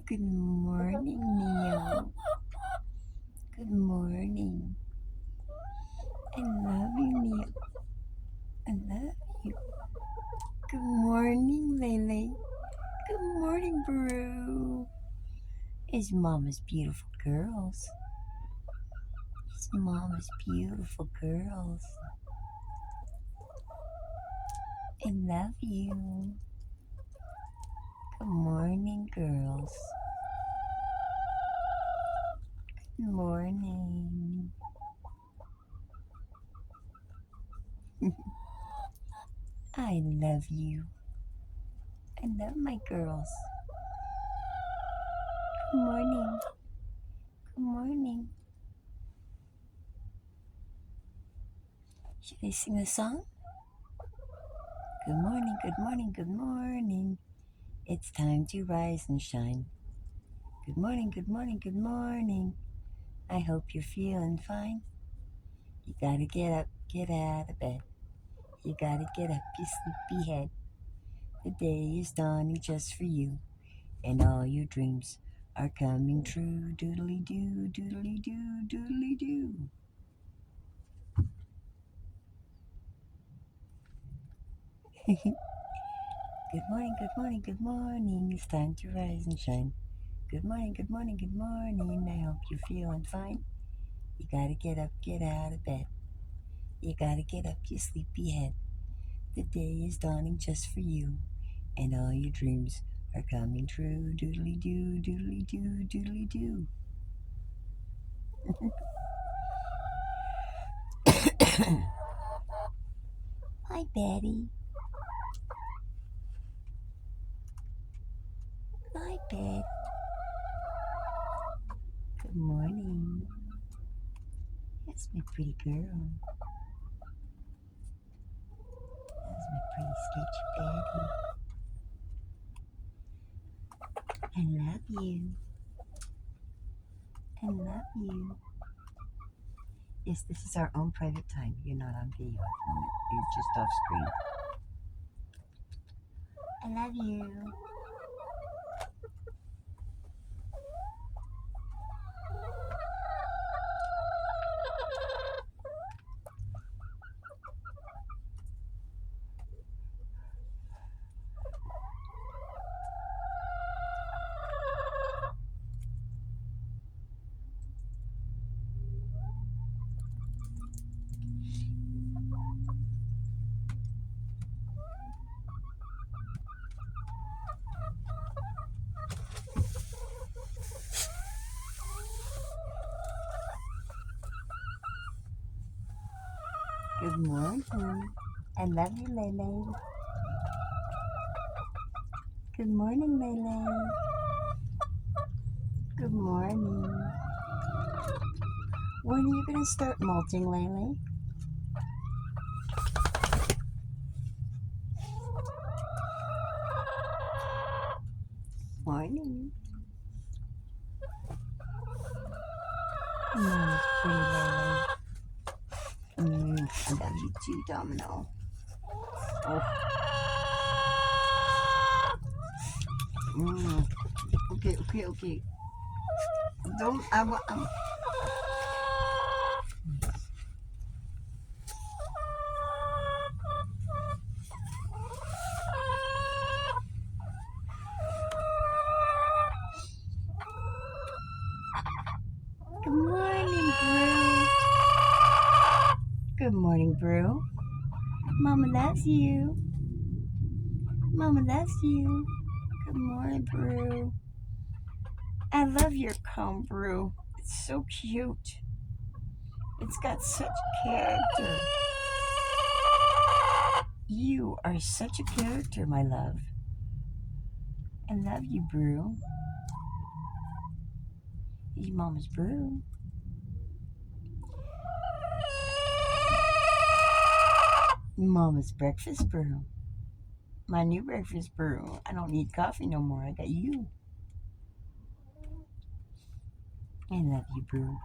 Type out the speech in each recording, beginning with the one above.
Good morning, Neo. Good morning. I love you, Neo. I love you. Good morning, Lele. Good morning, Brew. It's Mama's beautiful girls. It's Mama's beautiful girls. I love you. Good morning, girls. Good morning. I love you. I love my girls. Good morning. Good morning. Should I sing a song? Good morning, good morning, good morning. It's time to rise and shine. Good morning, good morning, good morning. I hope you're feeling fine. You gotta get up, get out of bed. You gotta get up, you sleepy head. The day is dawning just for you, and all your dreams are coming true. Doodly doo, doodly doo, doodly doo. Good morning, good morning, good morning. It's time to rise and shine. Good morning, good morning, good morning. I hope you're feeling fine. You gotta get up, get out of bed. You gotta get up, you sleepy head. The day is dawning just for you, and all your dreams are coming true. Doodly doo, doodly doo, doodly doo. Hi, Betty. Hi, Bet. Good morning. That's my pretty girl. That's my pretty sketchy Betty. I love you. I love you. Yes, this is our own private time. You're not on video at the moment. You're just off screen. I love you. Good morning. I love you, Lele. Good morning, Lele. Good morning. When are you going to start molting, Lele? Morning. Mama's pretty, Lele. I love you too, Domino. Oh. Okay, okay, okay. Don't, I'm. Good morning, Brew. Good morning, Brew. Mama loves you. Mama loves you. Good morning, Brew. I love your comb, Brew. It's so cute. It's got such character. You are such a character, my love. I love you, Brew. He's Mama's Brew. Mama's breakfast brew. My new breakfast brew. I don't need coffee no more. I got you. I love you, Brew.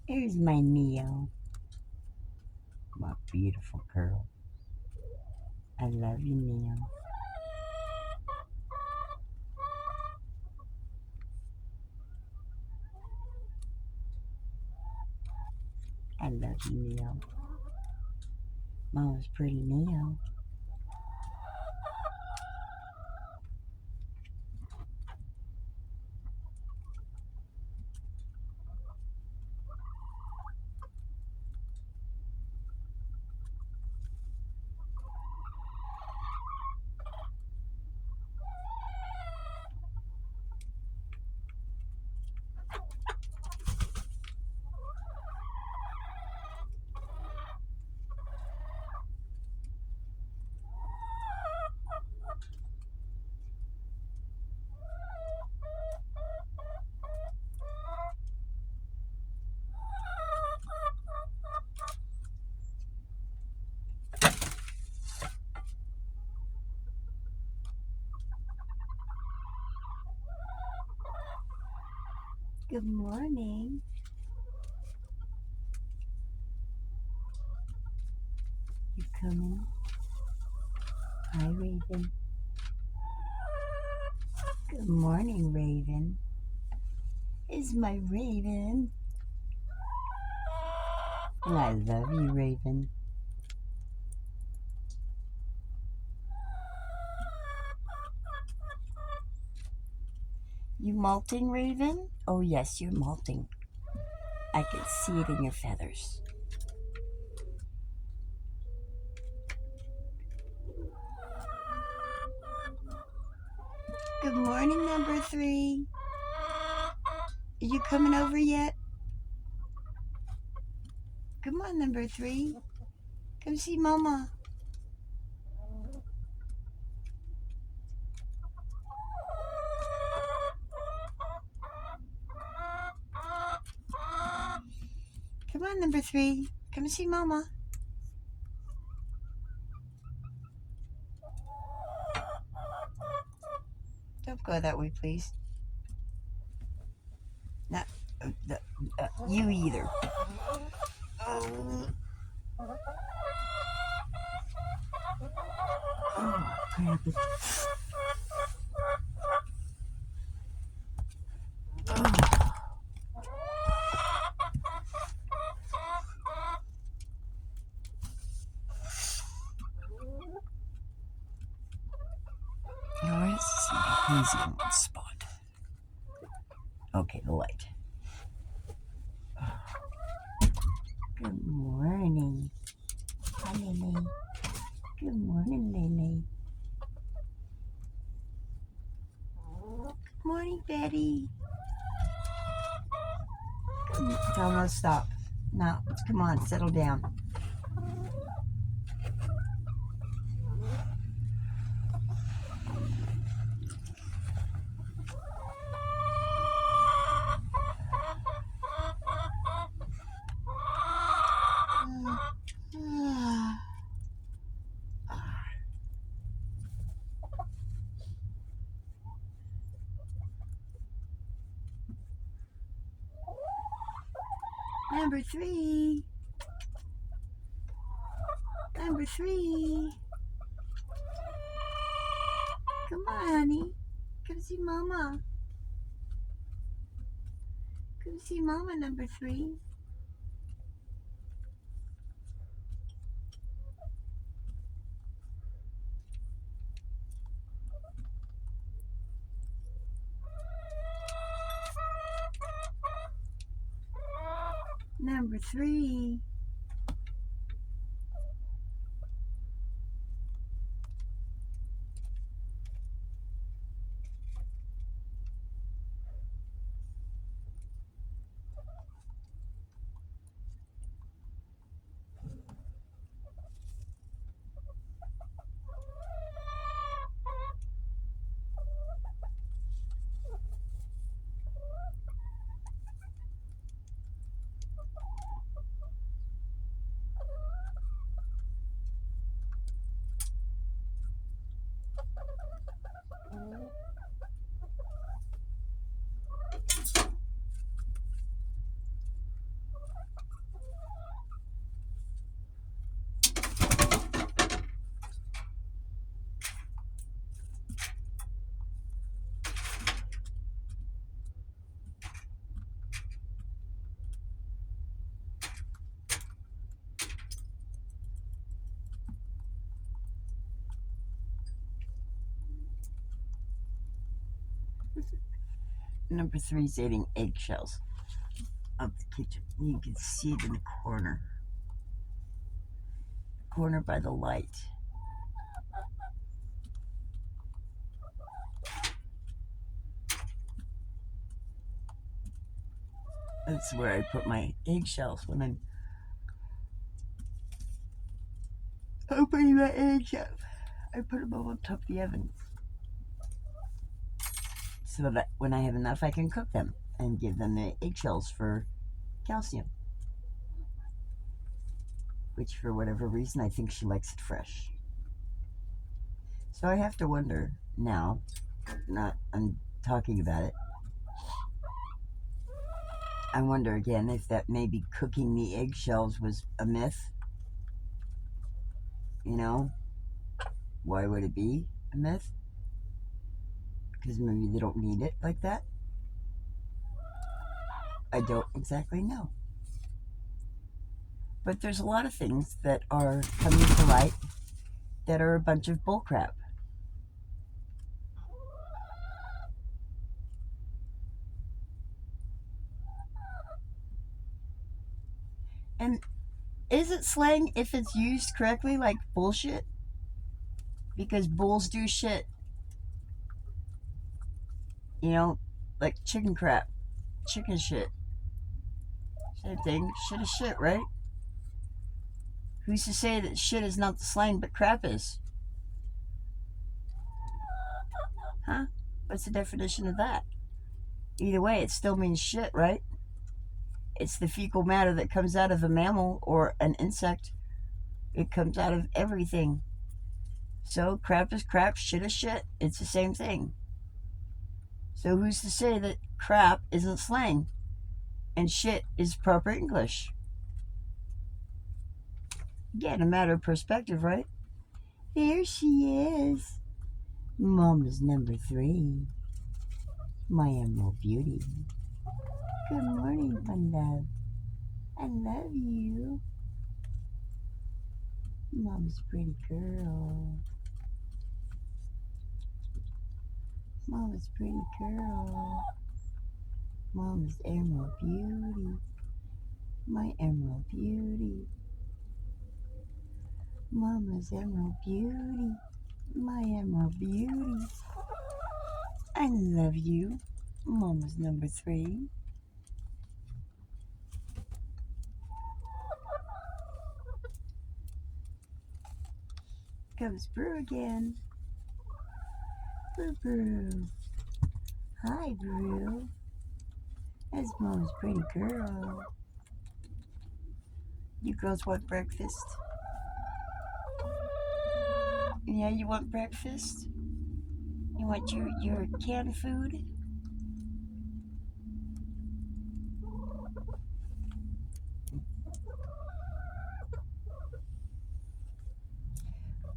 Here's my Neo, my beautiful girl. I love you, Neo. I love you, Neo. Mama's pretty Neo. Good morning. You coming? Hi, Raven. Good morning, Raven. Is my Raven. And I love you, Raven. You molting, Raven? Oh, yes, you're molting. I can see it in your feathers. Good morning, number 3. Are you coming over yet? Come on, number 3. Come see Mama. Come on, number 3. Come see Mama. Don't go that way, please. Not you either. Oh, crap. Why does this seem hazy in one spot? Okay, the light. Good morning. Hi, Lele. Good morning, Lele. Good morning, Betty. Tell them to stop. Now, come on, settle down. Number 3. Number 3. Come on, honey. Come see Mama. Come see Mama, number 3. Number 3. Number 3 is eating eggshells of the kitchen. You can see it in the corner by the light. That's where I put my eggshells when I'm opening my eggshells. I put them all on top of the oven so that when I have enough, I can cook them and give them the eggshells for calcium. Which, for whatever reason, I think she likes it fresh. So I have to wonder now, I'm talking about it, I wonder again if that maybe cooking the eggshells was a myth. You know, why would it be a myth? Because maybe they don't need it like that. I don't exactly know. But there's a lot of things that are coming to light that are a bunch of bullcrap. And is it slang if it's used correctly, like bullshit? Because bulls do shit. You know, like chicken crap, chicken shit. Same thing, shit is shit, right? Who's to say that shit is not the slang, but crap is? Huh? What's the definition of that? Either way, it still means shit, right? It's the fecal matter that comes out of a mammal or an insect. It comes out of everything. So crap is crap, shit is shit. It's the same thing. So who's to say that crap isn't slang and shit is proper English? Again, a matter of perspective, right? There she is. Mama's number 3. My Emerald Beauty. Good morning, my love. I love you. Mama's pretty girl. Mama's pretty girl. Mama's Emerald Beauty. My Emerald Beauty. Mama's Emerald Beauty. My Emerald Beauty. I love you. Mama's number 3. Comes Brew again. Brew, Brew. Hi, Brew. That's Mama's pretty girl. You girls want breakfast? Yeah, you want breakfast? You want your canned food?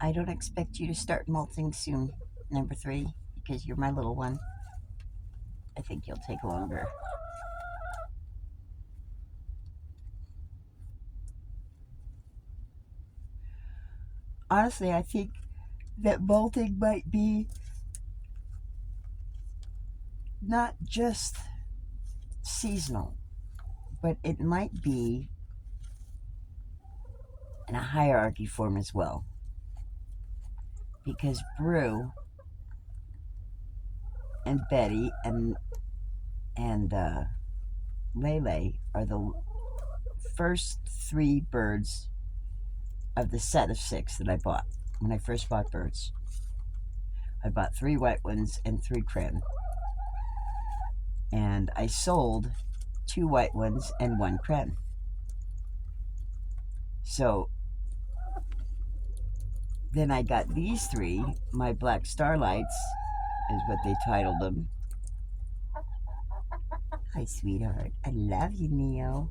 I don't expect you to start molting soon, number 3, because you're my little one. I think you'll take longer. Honestly, I think that molting might be not just seasonal, but it might be in a hierarchy form as well. Because Brew and Betty and Lele are the first 3 birds of the set of 6 that I bought when I first bought birds. I bought 3 white ones and 3 cran. And I sold 2 white ones and 1 cran. So then I got these 3, my Black Starlights is what they titled them. Hi, sweetheart. I love you, Neo.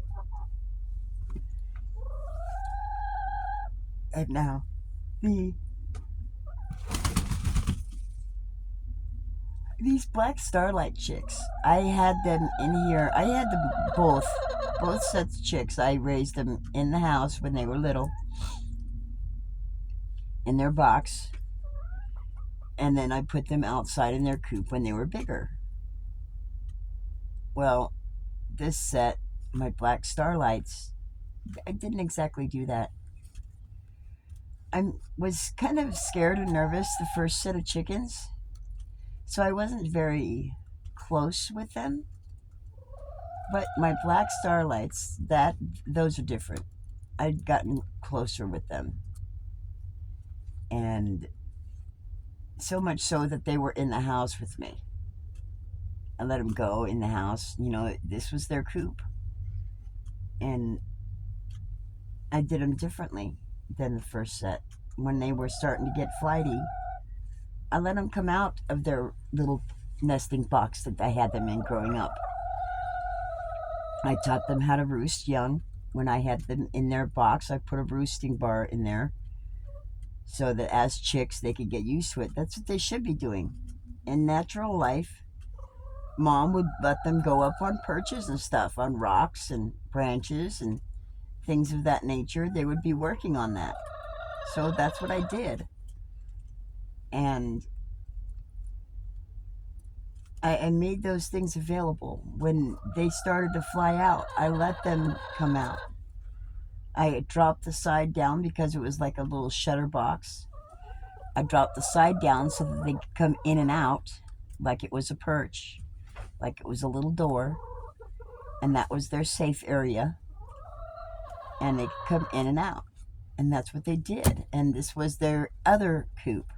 And now, these Black Starlight chicks, I had them in here. I had them both sets of chicks. I raised them in the house when they were little, in their box, and then I put them outside in their coop when they were bigger. Well, this set, my black starlights, I didn't exactly do that. I was kind of scared and nervous the first set of chickens, so I wasn't very close with them. But my black starlights, those are different. I'd gotten closer with them, and so much so that they were in the house with me. I let them go in the house. This was their coop, and I did them differently than the first set. When they were starting to get flighty, I let them come out of their little nesting box that I had them in growing up. I taught them how to roost young. When I had them in their box, I put a roosting bar in there so that as chicks they could get used to it. That's what they should be doing. In natural life, Mom would let them go up on perches and stuff, on rocks and branches and things of that nature. They would be working on that. So that's what I did. And I made those things available. When they started to fly out, I let them come out. I dropped the side down because it was like a little shutter box. I dropped the side down so that they could come in and out like it was a perch, like it was a little door, and that was their safe area. And they could come in and out. And that's what they did. And this was their other coop,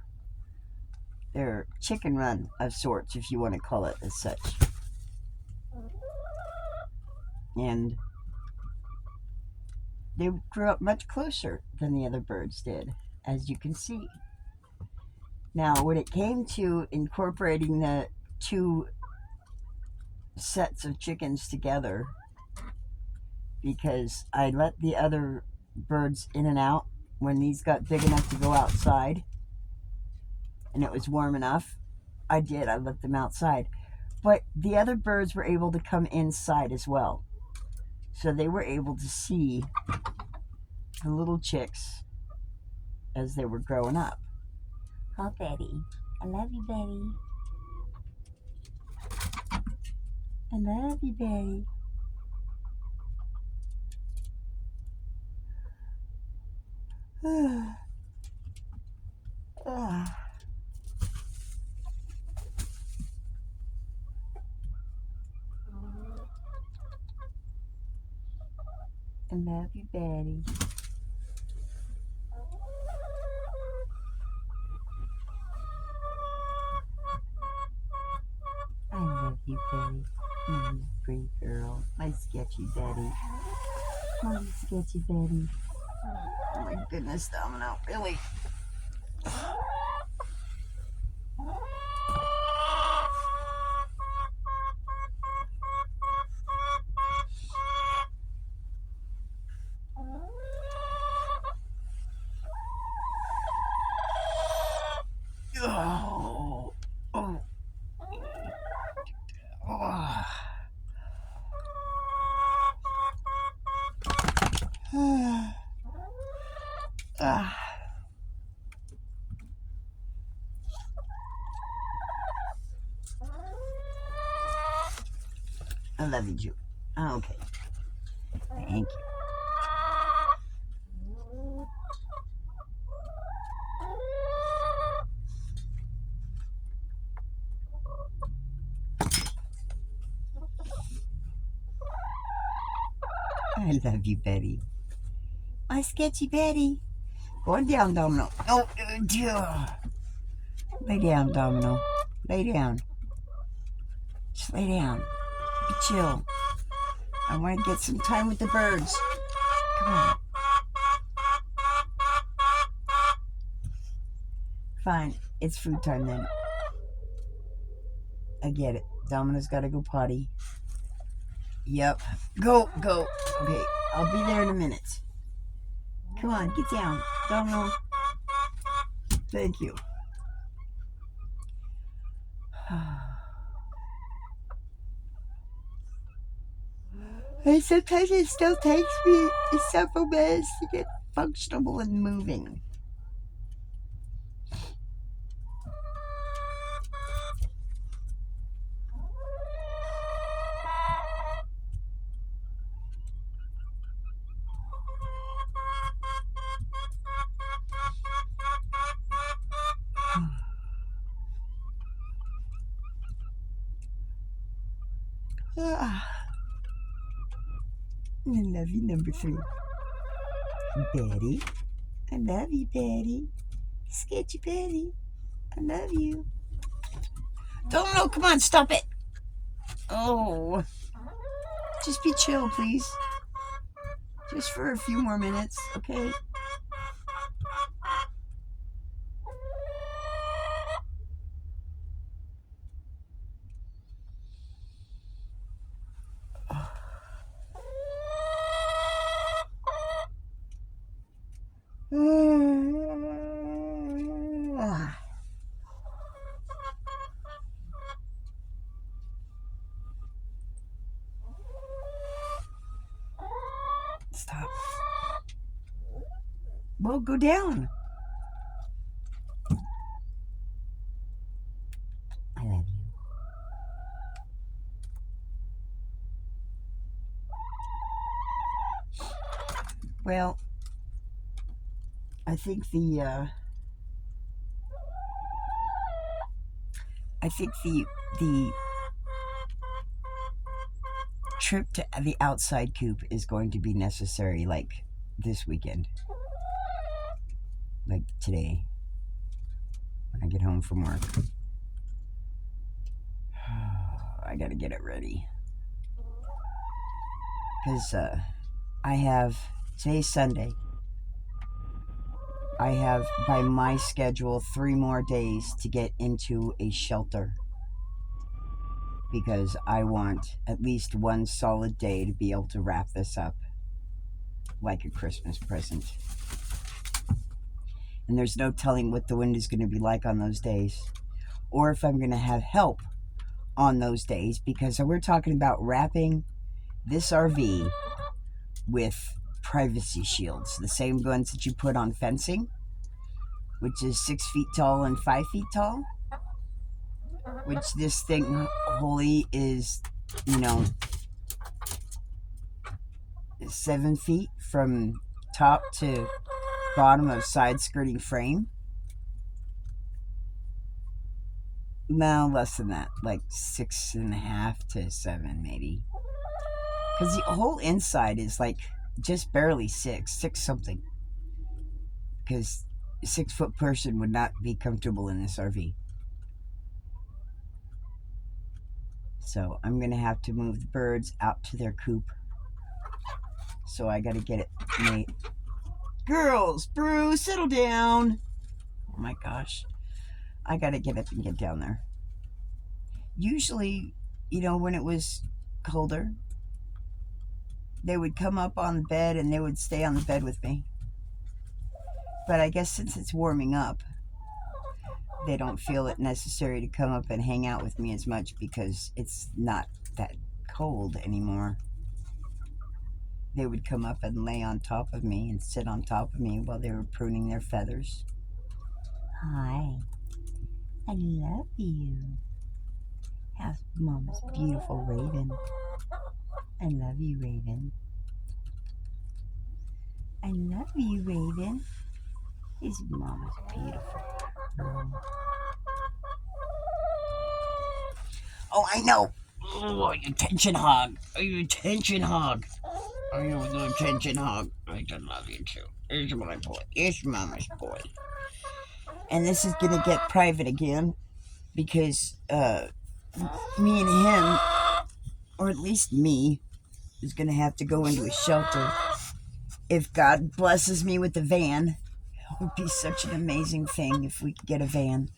their chicken run of sorts, if you want to call it as such. And they grew up much closer than the other birds did, as you can see. Now, when it came to incorporating the two sets of chickens together, because I let the other birds in and out when these got big enough to go outside and it was warm enough, I let them outside. But the other birds were able to come inside as well. So they were able to see the little chicks as they were growing up. Oh, Betty. I love you, Betty. I love you, Betty. I love you, Betty. I love you, Betty. Great girl. My sketchy Betty. My sketchy Betty. Oh my goodness, Domino. Really? Oh. Oh. Oh. I love you, Ju. Okay. Thank you. I love you, Betty. My sketchy Betty. Going down, Domino. Oh, dear. Lay down, Domino. Lay down. Just lay down. Be chill. I want to get some time with the birds. Come on. Fine. It's food time then. I get it. Domino's got to go potty. Yep. Go. Okay. I'll be there in a minute. Come on. Get down. Domino. Thank you. And sometimes it still takes me several minutes to get functional and moving. Ah, I love you, number 3. Betty. I love you, Betty. Sketchy Betty. I love you. Don't know. Come on, stop it. Oh. Just be chill, please. Just for a few more minutes, okay? Stop. Well, go down. I love you. Well, I think the trip to the outside coop is going to be necessary, like this weekend, like today when I get home from work. I gotta get it ready because I have, today's Sunday, I have, by my schedule, 3 more days to get into a shelter because I want at least one solid day to be able to wrap this up like a Christmas present. And there's no telling what the wind is going to be like on those days, or if I'm going to have help on those days, because we're talking about wrapping this RV with privacy shields, the same ones that you put on fencing, which is 6 feet tall and 5 feet tall, which this thing wholly is, 7 feet from top to bottom of side skirting frame. No, less than that, like 6.5 to 7 maybe, because the whole inside is like just barely six something, because a 6-foot person would not be comfortable in this RV. So I'm gonna have to move the birds out to their coop, so I gotta get it made. Girls, Bruce, settle down. Oh my gosh, I gotta get up and get down there. Usually, when it was colder, they would come up on the bed and they would stay on the bed with me. But I guess since it's warming up, they don't feel it necessary to come up and hang out with me as much because it's not that cold anymore. They would come up and lay on top of me and sit on top of me while they were pruning their feathers. Hi. I love you. How's Mama's beautiful Raven? I love you, Raven. I love you, Raven. Is Mama's beautiful. Oh, I know. Oh, you attention hog. Are you attention hog? Are you the attention hog? I can love you too. Here's my boy. Here's Mama's boy. And this is gonna get private again because me and him, or at least me, is gonna have to go into a shelter. If God blesses me with a van, it would be such an amazing thing if we could get a van.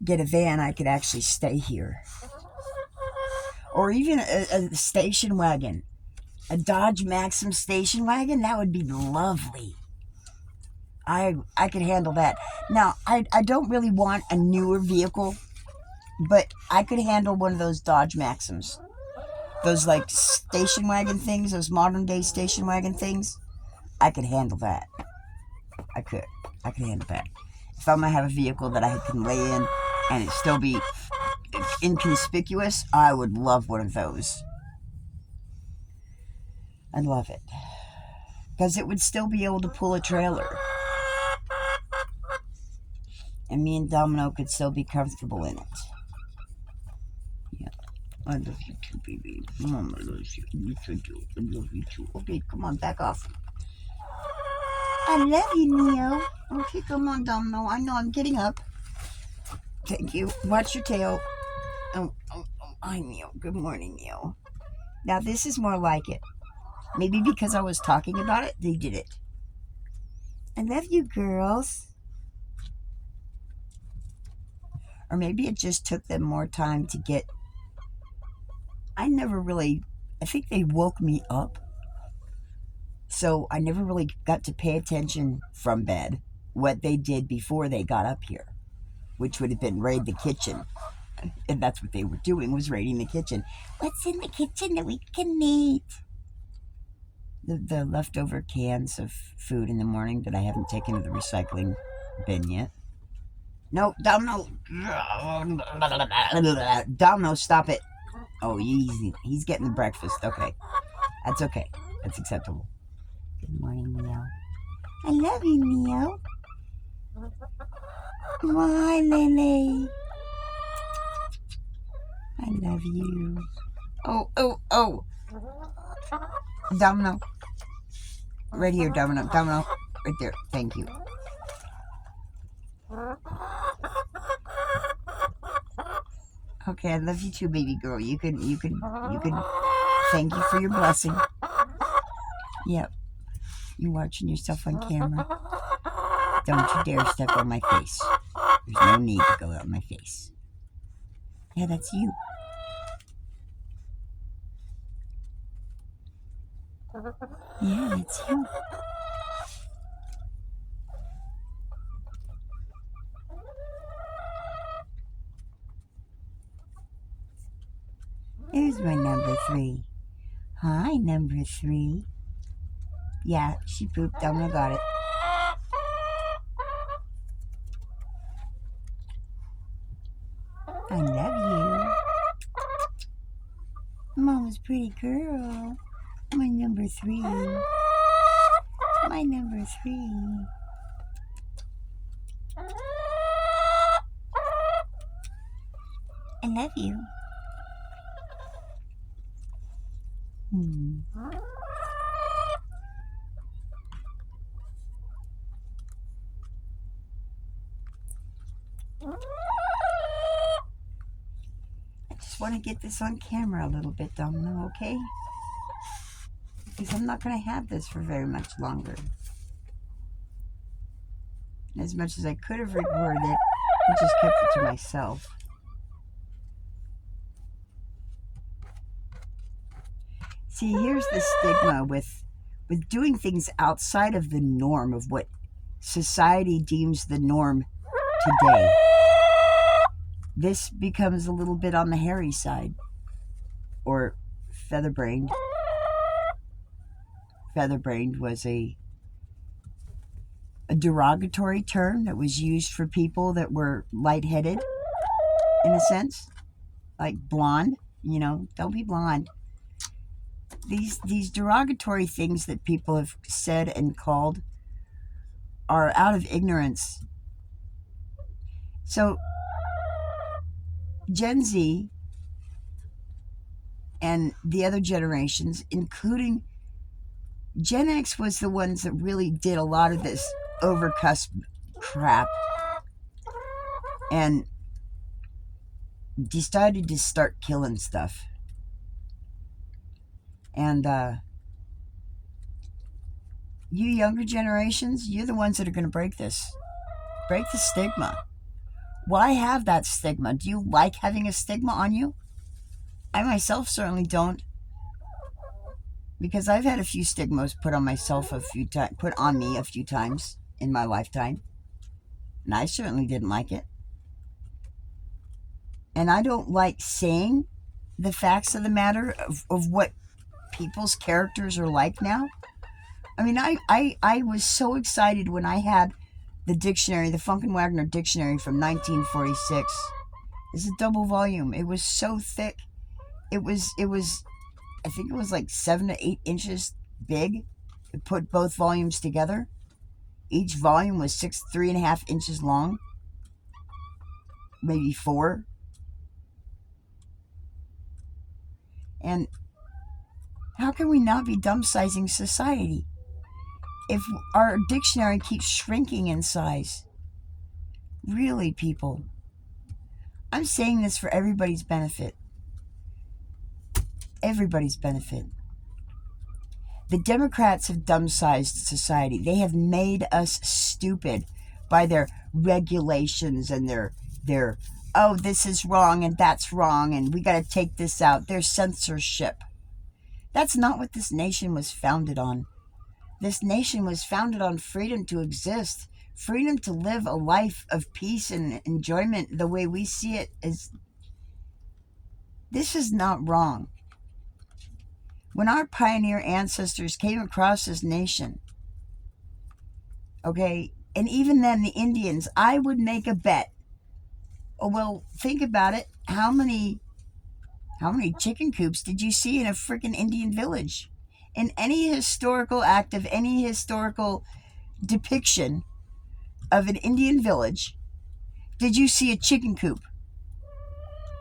Get a van, I could actually stay here. Or even a station wagon. A Dodge Maxim station wagon, that would be lovely. I could handle that. Now, I don't really want a newer vehicle, but I could handle one of those Dodge Maxims. Those like station wagon things, those modern day station wagon things. I could handle that. I could handle that. If I'm gonna have a vehicle that I can lay in and it still be inconspicuous, I would love one of those. I'd love it. Because it would still be able to pull a trailer. And me and Domino could still be comfortable in it. Yeah. I love you too, baby. Mama loves you. You too do. I love you too. Okay, come on, back off. I love you, Neo. Okay, come on, Domino. I know I'm getting up. Thank you. Watch your tail. Hi, Neo. Good morning, Neo. Now, this is more like it. Maybe because I was talking about it, they did it. I love you, girls. Or maybe it just took them more time to get... I think they woke me up. So I never really got to pay attention from bed what they did before they got up here, which would have been raid the kitchen. And that's what they were doing, was raiding the kitchen. What's in the kitchen that we can eat? The leftover cans of food in the morning that I haven't taken to the recycling bin yet. No, Domino. Domino, stop it. Oh, easy. He's getting the breakfast. Okay. That's okay. That's acceptable. Good morning, Neo. I love you, Neo. Hi, Lily. I love you. Oh. Domino. Right here, Domino. Domino. Right there. Thank you. Okay, I love you too, baby girl. You can thank you for your blessing. Yep. You're watching yourself on camera. Don't you dare step on my face. There's no need to go on my face. Yeah, that's you. Yeah, that's you. There's my number 3. Hi, number 3. Yeah, she pooped. Domino got it. I love you. Mama's pretty girl. My number 3. My number 3. I love you. I just want to get this on camera a little bit, Domino, okay? Because I'm not going to have this for very much longer. As much as I could have recorded it, I just kept it to myself. See, here's the stigma with doing things outside of the norm of what society deems the norm today. This becomes a little bit on the hairy side, or featherbrained. Featherbrained was a derogatory term that was used for people that were lightheaded, in a sense, like blonde. You know, don't be blonde. These derogatory things that people have said and called are out of ignorance. So Gen Z and the other generations, including Gen X, was the ones that really did a lot of this overcuss crap and decided to start killing stuff. And you younger generations, you're the ones that are going to break this. Break the stigma. Why have that stigma? Do you like having a stigma on you? I myself certainly don't. Because I've had a few stigmas put on myself put on me a few times in my lifetime. And I certainly didn't like it. And I don't like saying the facts of the matter of what people's characters are like now. I mean, I was so excited when I had the dictionary, the Funk and Wagner dictionary from 1946. It's a double volume. It was so thick. It was I think it was like 7 to 8 inches big. It put both volumes together. Each volume was 3.5 inches long. Maybe 4. And how can we not be dumb-sizing society if our dictionary keeps shrinking in size? Really, people. I'm saying this for everybody's benefit. Everybody's benefit. The Democrats have dumb-sized society. They have made us stupid by their regulations and their oh, this is wrong and that's wrong and we got to take this out. Their censorship. That's not what this nation was founded on. This nation was founded on freedom to exist, freedom to live a life of peace and enjoyment the way we see it. This is not wrong. When our pioneer ancestors came across this nation, okay, and even then the Indians, I would make a bet. Oh, well, think about it. How many chicken coops did you see in a freaking Indian village? In any historical act of any historical depiction of an Indian village, did you see a chicken coop?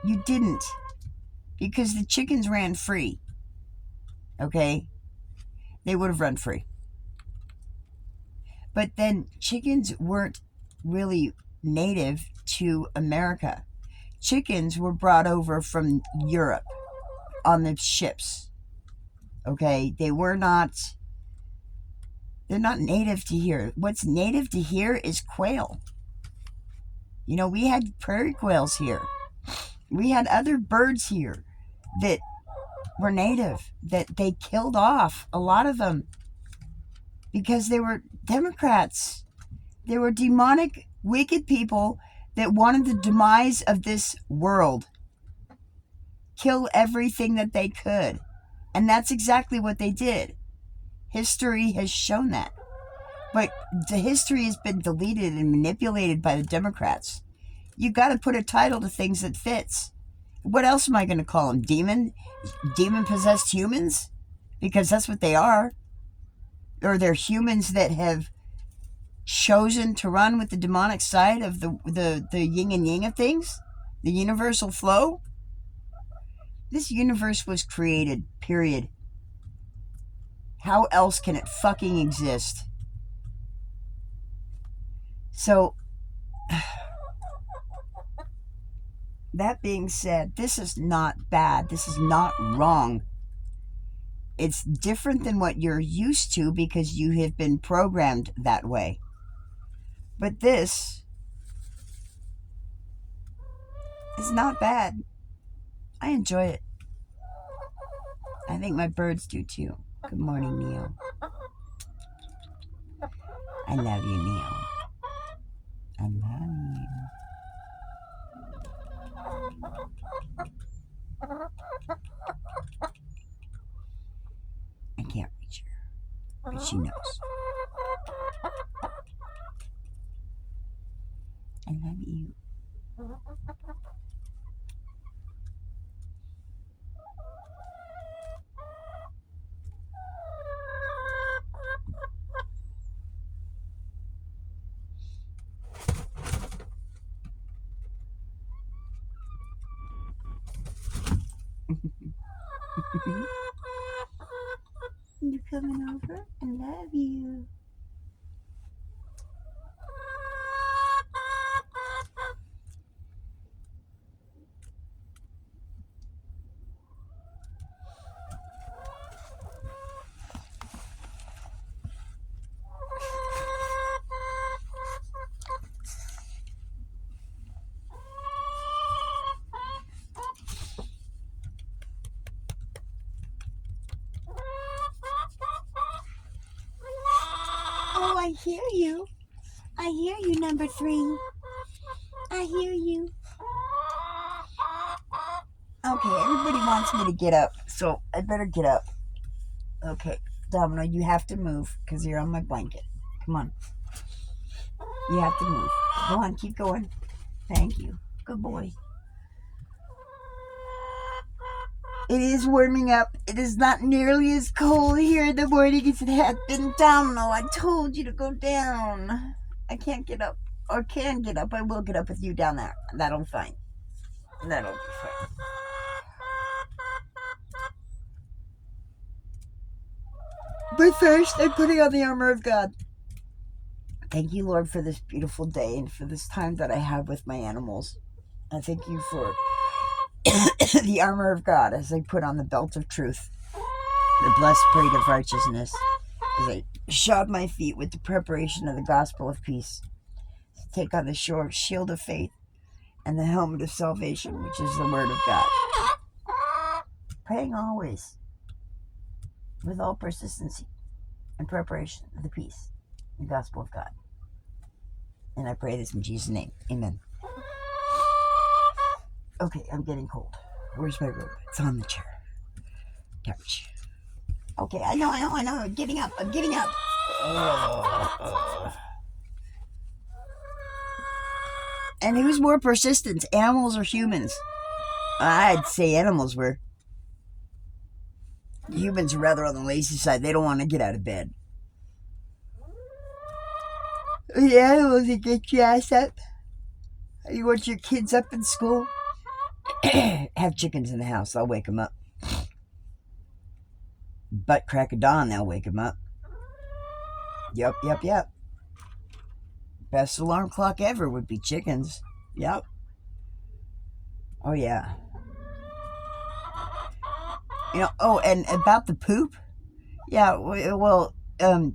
You didn't, because the chickens ran free. Okay? They would have run free. But then chickens weren't really native to America. Chickens were brought over from Europe on the ships. Okay? They're not native to here. What's native to here is quail. You know, we had prairie quails here. We had other birds here that were native, that they killed off, a lot of them, because they were Democrats. They were demonic, wicked people that wanted the demise of this world. Kill everything that they could. And that's exactly what they did. History has shown that. But the history has been deleted and manipulated by the Democrats. You got to put a title to things that fits. What else am I going to call them? Demon-possessed humans? Because that's what they are. Or they're humans that have chosen to run with the demonic side of the yin and yang of things. The universal flow. This universe was created, period. How else can it fucking exist? So, that being said, this is not bad. This is not wrong. It's different than what you're used to because you have been programmed that way. But this is not bad. I enjoy it. I think my birds do too. Good morning, Neo. I love you, Neo. I love you. I can't reach her, but she knows. I love you. You coming over? I love you. Oh, I hear you. I hear you, number 3. I hear you. Okay, everybody wants me to get up, so I better get up. Okay, Domino, you have to move because you're on my blanket. Come on. You have to move. Go on, keep going. Thank you. Good boy. It is warming up. It is not nearly as cold here in the morning as it had been. Domino, I told you to go down. I can't get up. Or can get up. I will get up with you down there. That'll be fine. That'll be fine. But first, I'm putting on the armor of God. Thank you, Lord, for this beautiful day and for this time that I have with my animals. I thank you for the armor of God as I put on the belt of truth, the blessed plate of righteousness, as I shod my feet with the preparation of the gospel of peace, to take on the shield of faith and the helmet of salvation, which is the word of God. Praying always with all persistency and preparation of the peace, the gospel of God. And I pray this in Jesus' name. Amen. Okay, I'm getting cold. Where's my robe? It's on the chair. Couch. Okay, I know. I'm getting up. And who's more persistent, animals or humans? I'd say animals were. Humans are rather on the lazy side. They don't want to get out of bed. The animals that get your ass up. You want your kids up in school? Have chickens in the house. I'll wake them up. Butt crack of dawn, they'll wake them up. Yep. Best alarm clock ever would be chickens. Yep. Oh, yeah. And about the poop? Yeah, well,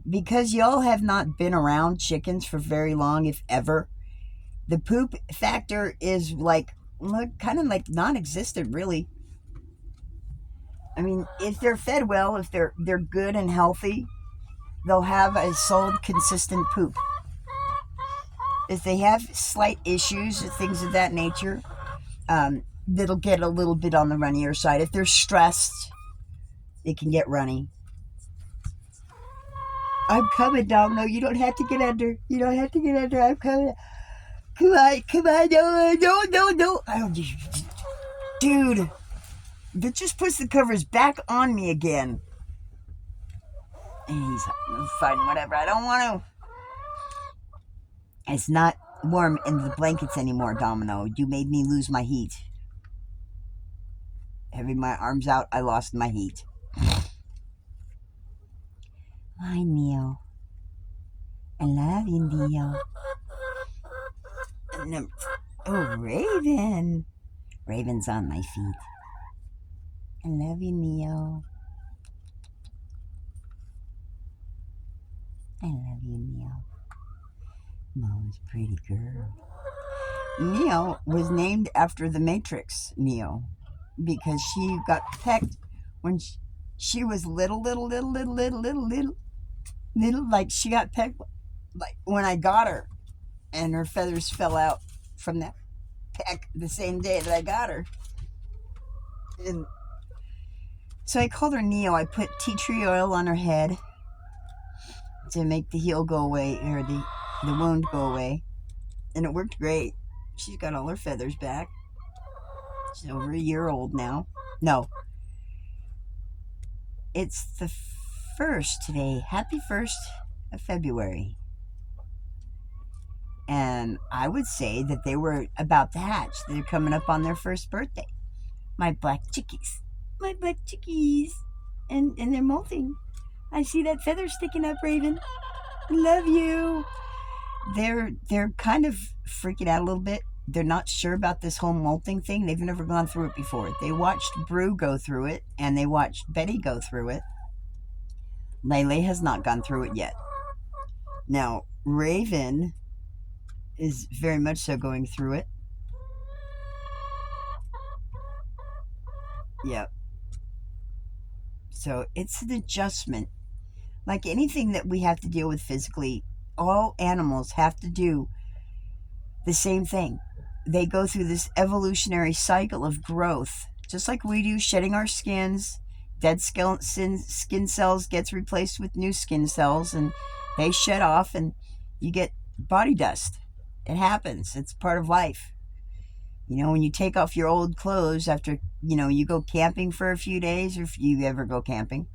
because y'all have not been around chickens for very long, if ever, the poop factor is kind of like non-existent, really. I mean, if they're fed well, if they're good and healthy, they'll have a solid, consistent poop. If they have slight issues or things of that nature, that'll get a little bit on the runnier side. If they're stressed, it can get runny. I'm coming, Domino. You don't have to get under. I'm coming. Come on. No. Oh, dude. That just puts the covers back on me again. And he's fine, whatever. I don't want to. It's not warm in the blankets anymore, Domino. You made me lose my heat. Having my arms out, I lost my heat. Hi, Neo. I love you, Neo. Oh, Raven. Raven's on my feet. I love you, Neo. I love you, Neo. Mom's pretty girl. Neo was named after the Matrix, Neo, because she got pecked when she was little, like she got pecked like when I got her, and her feathers fell out from that peck the same day that I got her. And so I called her Neo. I put tea tree oil on her head to make the heel go away, or the wound go away, and it worked great. She's got all her feathers back. She's over a year old now. No, it's the 1st today. Happy 1st of February. And I would say that they were about to hatch. They're coming up on their 1st birthday. My black chickies. And they're molting. I see that feather sticking up, Raven. Love you. They're kind of freaking out a little bit. They're not sure about this whole molting thing. They've never gone through it before. They watched Brew go through it, and they watched Betty go through it. Lele has not gone through it yet. Now, Raven is very much so going through it. Yep. So it's an adjustment. Like anything that we have to deal with physically, all animals have to do the same thing. They go through this evolutionary cycle of growth, just like we do, shedding our skins. Dead skin cells gets replaced with new skin cells, and they shed off, and you get body dust. It happens. It's part of life. When you take off your old clothes after, you go camping for a few days, or if you ever go camping,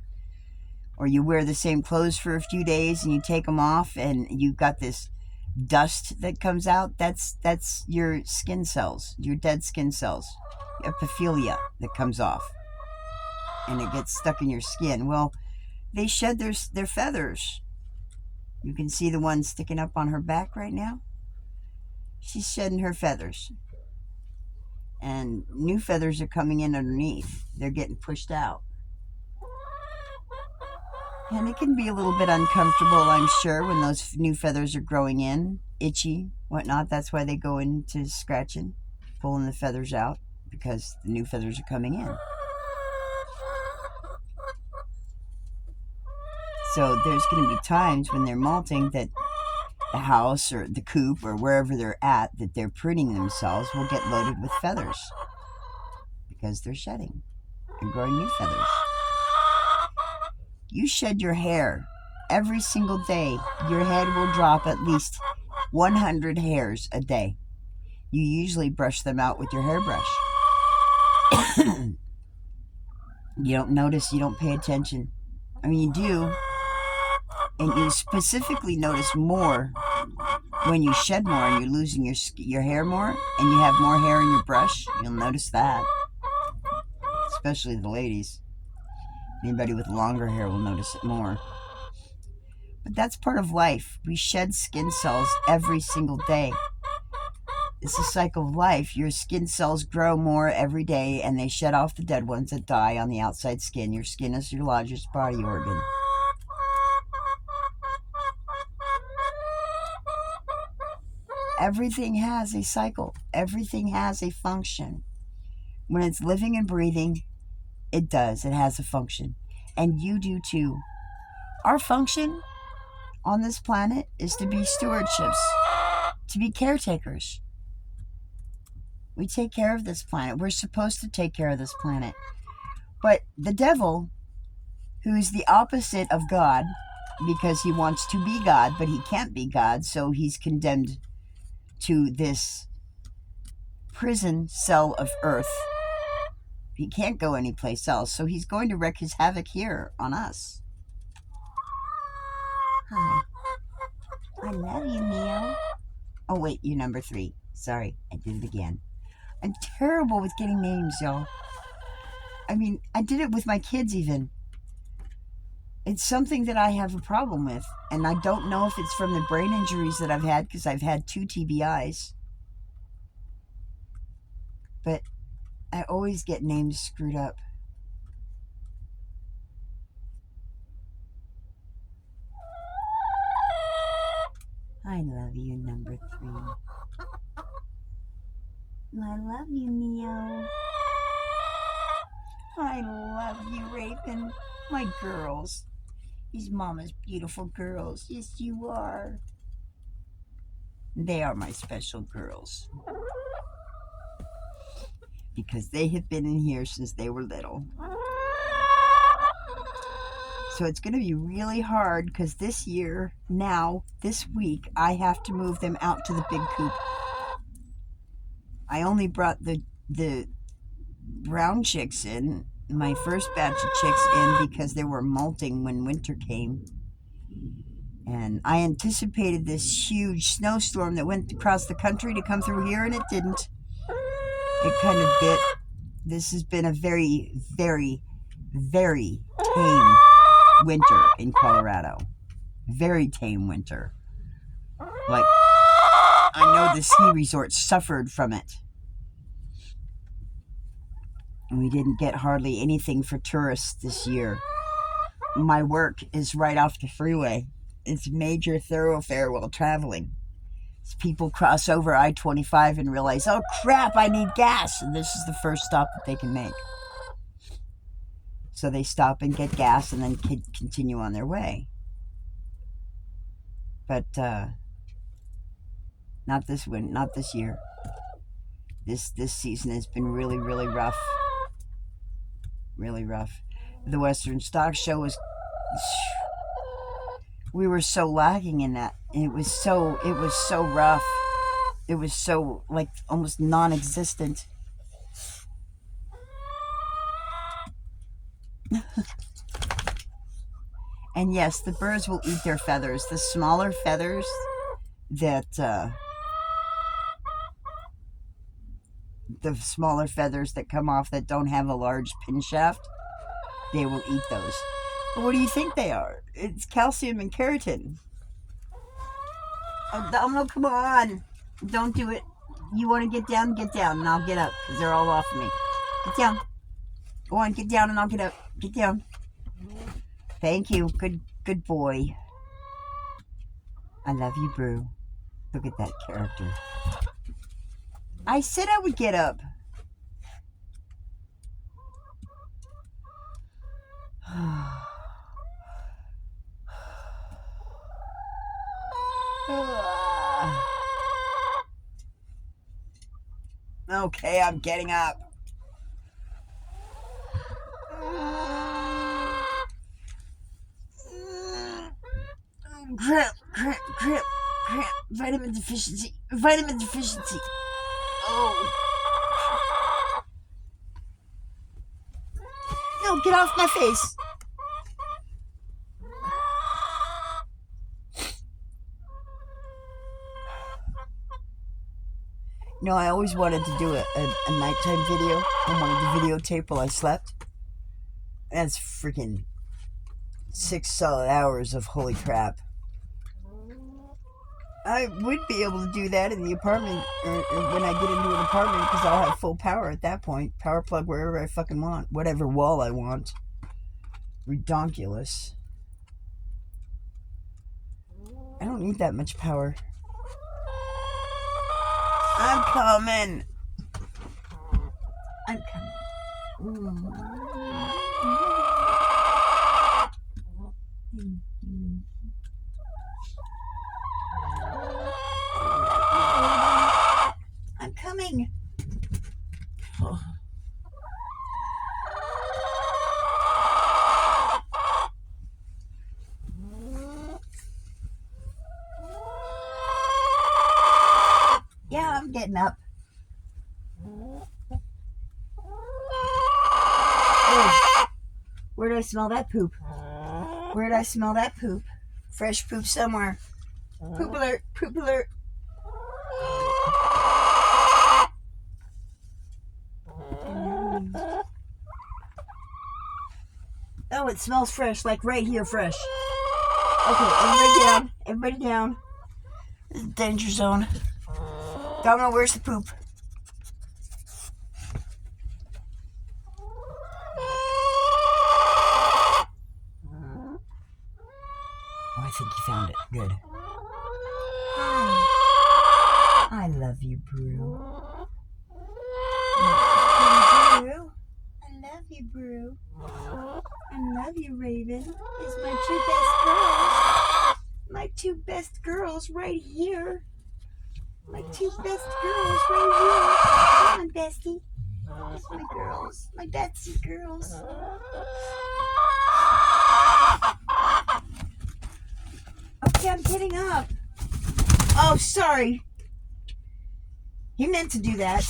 or you wear the same clothes for a few days and you take them off and you've got this dust that comes out, that's your skin cells, your dead skin cells, epithelia that comes off, and it gets stuck in your skin. Well, they shed their feathers. You can see the one sticking up on her back right now. She's shedding her feathers. And new feathers are coming in underneath. They're getting pushed out. And it can be a little bit uncomfortable, I'm sure, when those new feathers are growing in. Itchy, whatnot. That's why they go into scratching, pulling the feathers out, because the new feathers are coming in. So there's going to be times when they're molting that the house or the coop or wherever they're at that they're pruning themselves will get loaded with feathers because they're shedding and growing new feathers. You shed your hair every single day. Your head will drop at least 100 hairs a day. You usually brush them out with your hairbrush. You don't notice, you don't pay attention. I mean, you do. And you specifically notice more when you shed more and you're losing your hair more and you have more hair in your brush. You'll notice that. Especially the ladies. Anybody with longer hair will notice it more. But that's part of life. We shed skin cells every single day. It's a cycle of life. Your skin cells grow more every day and they shed off the dead ones that die on the outside skin. Your skin is your largest body organ. Everything has a cycle. Everything has a function. When it's living and breathing, it does. It has a function. And you do too. Our function on this planet is to be stewardships, to be caretakers. We take care of this planet. We're supposed to take care of this planet. But the devil, who is the opposite of God, because he wants to be God, but he can't be God, so he's condemned to this prison cell of earth. He can't go anyplace else, so he's going to wreak his havoc here on us. Hi. I love you, Neo. Oh, wait, you're number 3. Sorry, I did it again. I'm terrible with getting names, y'all. I mean, I did it with my kids even. It's something that I have a problem with, and I don't know if it's from the brain injuries that I've had, because I've had 2 TBIs. But I always get names screwed up. I love you, number 3. I love you, Neo. I love you, Raven. My girls. These Mama's beautiful girls. Yes, you are. They are my special girls. Because they have been in here since they were little. So it's going to be really hard because this year, now, this week, I have to move them out to the big coop. I only brought the brown chicks in, my first batch of chicks in, because they were molting when winter came. And I anticipated this huge snowstorm that went across the country to come through here, and it didn't. It kind of bit. This has been a very, very, very tame winter in Colorado. Very tame winter. Like, I know the ski resorts suffered from it. And we didn't get hardly anything for tourists this year. My work is right off the freeway. It's a major thoroughfare while traveling. As people cross over I-25 and realize, oh crap, I need gas. And this is the first stop that they can make. So they stop and get gas and then continue on their way. But not this year. This season has been really, really rough. Really rough. The Western Stock Show was... We were so lacking in that. It was so rough. It was so, like, almost non-existent. And yes, the birds will eat their feathers. The smaller feathers that come off that don't have a large pin shaft, they will eat those. What do you think they are? It's calcium and keratin. Oh, Domino, come on. Don't do it. You want to get down, and I'll get up, because they're all off of me. Get down. Go on, get down, and I'll get up. Get down. Thank you. Good boy. I love you, Brew. Look at that character. I said I would get up. Okay, I'm getting up. Cramp. Vitamin deficiency. Oh. No, get off my face. No, I always wanted to do a nighttime video. I wanted to videotape while I slept. That's freaking 6 solid hours of holy crap. I would be able to do that in the apartment, or when I get into an apartment, because I'll have full power at that point. Power plug wherever I fucking want. Whatever wall I want. Redonkulous. I don't need that much power. I'm coming. I'm coming. Yeah, I'm getting up. Oh, where did I smell that poop? Fresh poop somewhere. Poop alert. Oh, it smells fresh, like right here fresh. Okay, everybody down. This is danger zone. Domino, where's the poop? Oh, I think you found it. Good. Hi. I love you, Brew. I love you, Brew. I love you, Raven. It's my two best girls right here. Come on, bestie. It's my girls. My Betsy girls. Okay, I'm getting up. Oh, sorry. You meant to do that.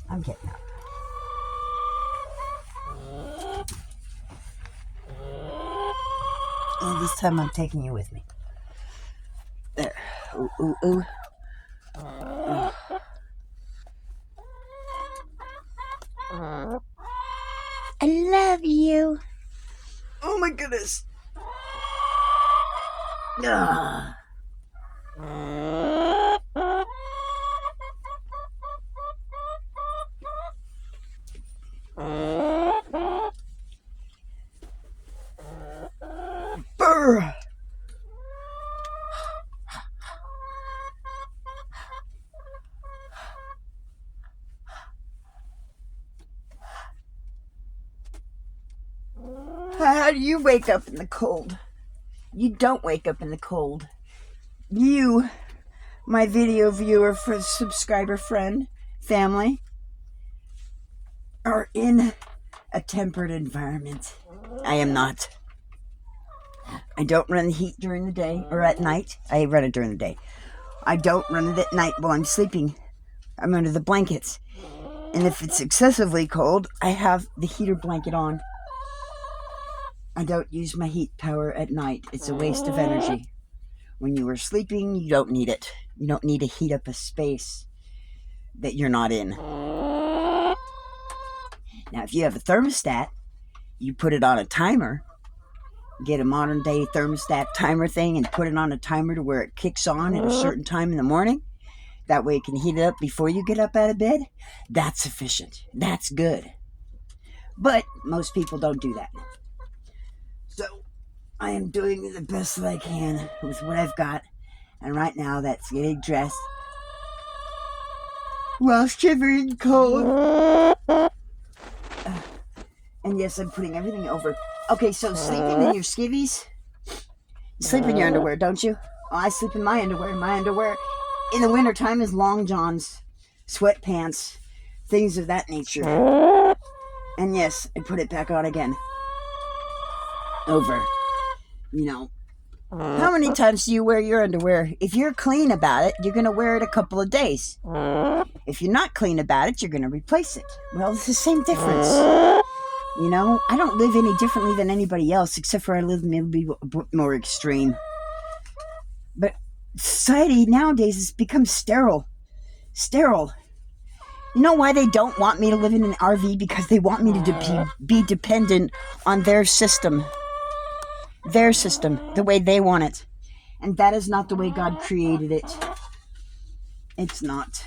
I'm getting up. And this time I'm taking you with me. There. Ooh. I love you. Oh my goodness. Ah. Brr. How do you wake up in the cold? You don't wake up in the cold. You, my video viewer, for subscriber friend, family, are in a tempered environment. I am not. I don't run the heat during the day or at night. I run it during the day. I don't run it at night while I'm sleeping. I'm under the blankets. And if it's excessively cold, I have the heater blanket on. I don't use my heat power at night. It's a waste of energy. When you are sleeping, you don't need it. You don't need to heat up a space that you're not in. Now, if you have a thermostat, you put it on a timer. Get a modern day thermostat timer thing and put it on a timer to where it kicks on at a certain time in the morning. That way it can heat it up before you get up out of bed. That's sufficient. That's good. But most people don't do that. So I am doing the best that I can with what I've got. And right now that's getting dressed while shivering cold. And yes, I'm putting everything over. Okay, so sleeping in your skivvies. You sleep in your underwear, don't you? Oh, I sleep in my underwear. My underwear in the wintertime is long johns, sweatpants, things of that nature. And yes, I put it back on again. Over. You know. How many times do you wear your underwear? If you're clean about it, you're going to wear it a couple of days. If you're not clean about it, you're going to replace it. Well, it's the same difference. You know, I don't live any differently than anybody else, except for I live maybe a bit more extreme. But society nowadays has become sterile. Sterile. You know why they don't want me to live in an RV? Because they want me to be dependent on their system. Their system, the way they want it. And that is not the way God created it. It's not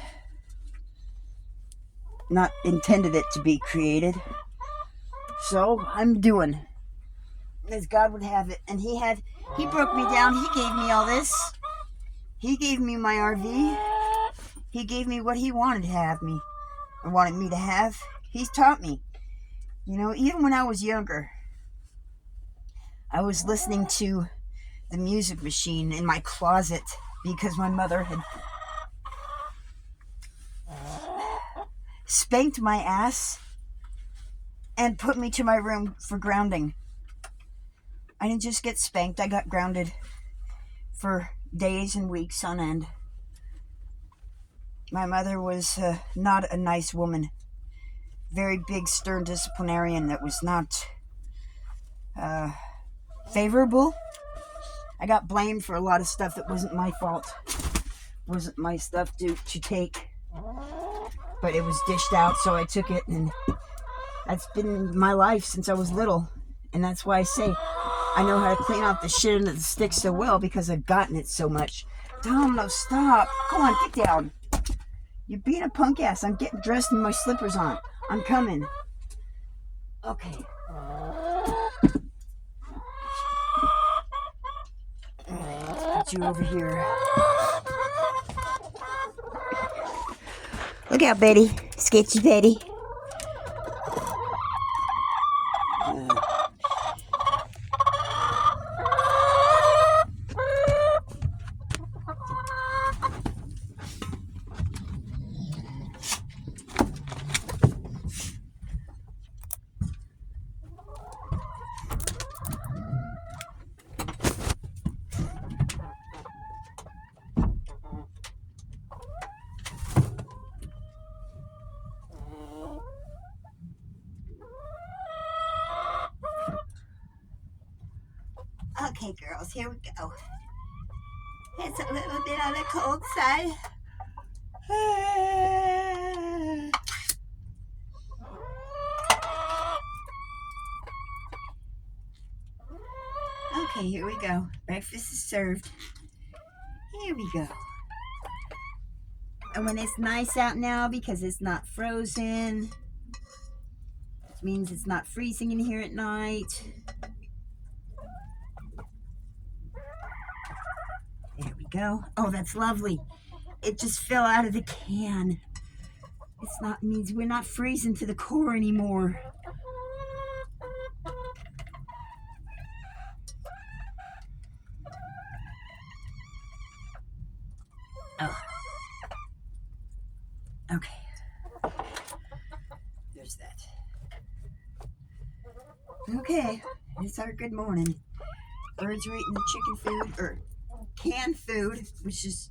intended it to be created. So I'm doing as God would have it. And He broke me down. He gave me all this. He gave me my RV. He gave me what He wanted to have me, or wanted me to have. He's taught me. You know, even when I was younger, I was listening to the music machine in my closet because my mother had spanked my ass and put me to my room for grounding. I didn't just get spanked, I got grounded for days and weeks on end. My mother was not a nice woman. Very big, stern disciplinarian that was not favorable. I got blamed for a lot of stuff that wasn't my fault. Wasn't my stuff to take. But it was dished out, so I took it, and that's been my life since I was little. And that's why I say I know how to clean off the shit under the stick so well, because I've gotten it so much. Domino, stop. Come on, get down. You're being a punk ass. I'm getting dressed and my slippers on. I'm coming. Okay. Get you over here. Look out, Betty. Sketchy Betty. Okay, girls, here we go. It's a little bit on the cold side. Okay, here we go. Breakfast is served. Here we go. And when it's nice out now, because it's not frozen, it means it's not freezing in here at night. There we go. Oh, that's lovely. It just fell out of the can. It's not, means we're not freezing to the core anymore. Oh. Okay. There's that. Okay. It's our good morning. Birds are eating the chicken food, or canned food, which is